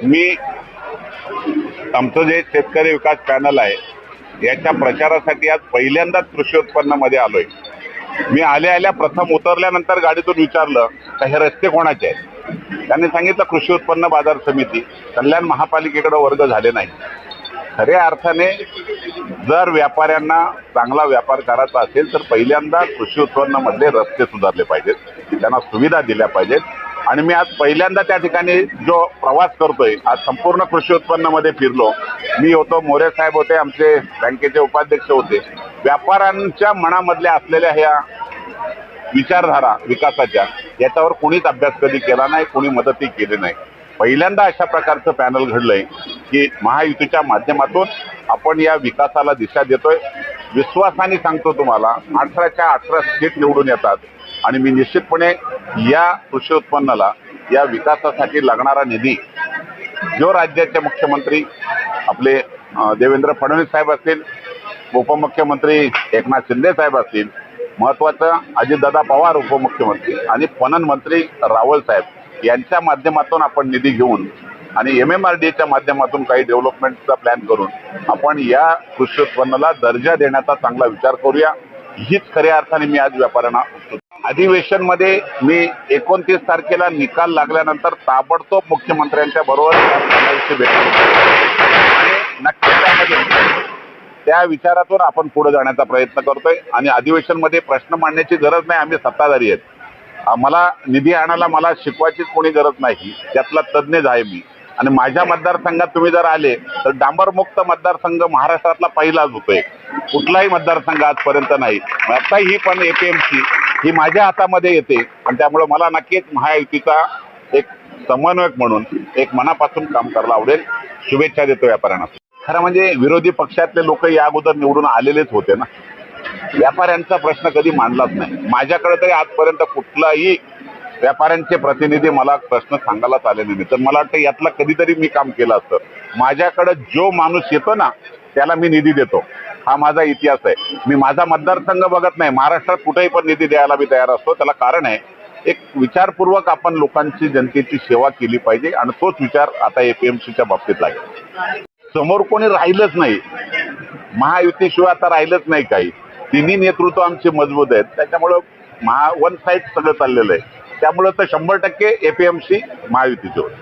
मी आमचं जे शेतकरी विकास चॅनल आहे याच्या प्रचारासाठी आज पहिल्यांदाच कृषी उत्पन्नामध्ये आलोय। मी आल्या प्रथम उतरल्यानंतर गाडीतून विचारलं का हे रस्ते कोणाचे आहेत। त्यांनी सांगितलं कृषी उत्पन्न बाजार समिती कल्याण महापालिकेकडे वर्ग झाले नाही। खऱ्या अर्थाने जर व्यापाऱ्यांना चांगला व्यापार करायचा असेल तर पहिल्यांदा कृषी उत्पन्नामध्ये रस्ते सुधारले पाहिजेत, त्यांना सुविधा दिल्या पाहिजेत। आणि मी आज पहिल्यांदा त्या ठिकाणी जो प्रवास करतोय, आज संपूर्ण कृषी उत्पन्नामध्ये फिरलो। मी होतो, मोरे साहेब होते, आमचे बँकेचे उपाध्यक्ष होते। व्यापाऱ्यांच्या मनामधल्या असलेल्या ह्या विचारधारा विकासाच्या याच्यावर कोणीच अभ्यास कधी केला नाही, कोणी मदतही केली नाही। पहिल्यांदा अशा प्रकारचं पॅनल घडलंय की महायुतीच्या माध्यमातून आपण या विकासाला दिशा देतोय। विश्वासाने सांगतो तुम्हाला 18च्या 18 सीट निवडून येतात आणि मी निश्चितपणे या कृषी उत्पन्नाला, या विकासासाठी लागणारा निधी जो राज्याचे मुख्यमंत्री आपले देवेंद्र फडणवीस साहेब असतील, उपमुख्यमंत्री एकनाथ शिंदे साहेब असतील, महत्वाचं अजितदादा पवार उपमुख्यमंत्री आणि पणन मंत्री रावल साहेब यांच्या माध्यमातून आपण निधी घेऊन आणि MMRDAच्या माध्यमातून काही डेव्हलपमेंटचा प्लॅन करून आपण या कृषी उत्पन्नाला दर्जा देण्याचा चांगला विचार करूया। हीच खऱ्या अर्थाने मी आज व्यापाऱ्यांना अधिवेशन मध्ये मी 29 तारखेला निकाल लागल्यानंतर ताबडतोब मुख्यमंत्र्यांच्या बरोबर आणि नक्की त्यामध्ये त्या विचारातून आपण पुढे जाण्याचा प्रयत्न करतोय। आणि अधिवेशन मध्ये प्रश्न मांडण्याची गरज नाही, आम्ही सत्ताधारी आहेत, मला निधी आणायला मला शिकवायची कोणी गरज नाही, त्यातला तज्ञ आहे मी। आणि माझ्या मतदारसंघात तुम्ही जर आले तर डांबरमुक्त मतदारसंघ महाराष्ट्रातला पहिलाच होतोय, कुठलाही मतदारसंघ आजपर्यंत नाही। आता ही पण APMC ही माझ्या हातामध्ये येते आणि त्यामुळे मला नक्कीच महायुतीचा एक समन्वयक म्हणून एक मनापासून काम करायला आवडेल। शुभेच्छा देतो व्यापाऱ्यांना। खरं म्हणजे विरोधी पक्षातले लोक या अगोदर निवडून आलेलेच होते ना, व्यापाऱ्यांचा प्रश्न कधी मांडलाच नाही। माझ्याकडे तरी आजपर्यंत कुठलाही व्यापाऱ्यांचे प्रतिनिधी मला प्रश्न सांगायलाच आले नाही, तर मला वाटतं यातला कधीतरी मी काम केलं असतं। माझ्याकडे जो माणूस येतो ना त्याला मी निधी देतो, हा माझा इतिहास आहे। मी माझा मतदारसंघ बघत नाही, महाराष्ट्रात कुठेही पण निधी द्यायला मी तयार असतो। त्याला कारण आहे, एक विचारपूर्वक आपण लोकांची, जनतेची सेवा केली पाहिजे आणि तोच विचार आता APMCच्या बाबतीत लागेल। समोर कोणी राहिलंच नाही, महायुतीशिवाय आता राहिलंच नाही काही। तिन्ही नेतृत्व आमचे मजबूत आहेत, त्याच्यामुळं वन साईड सगळं चाललेलं आहे। त्यामुळे तर 100% APMC महायुतीचे होते।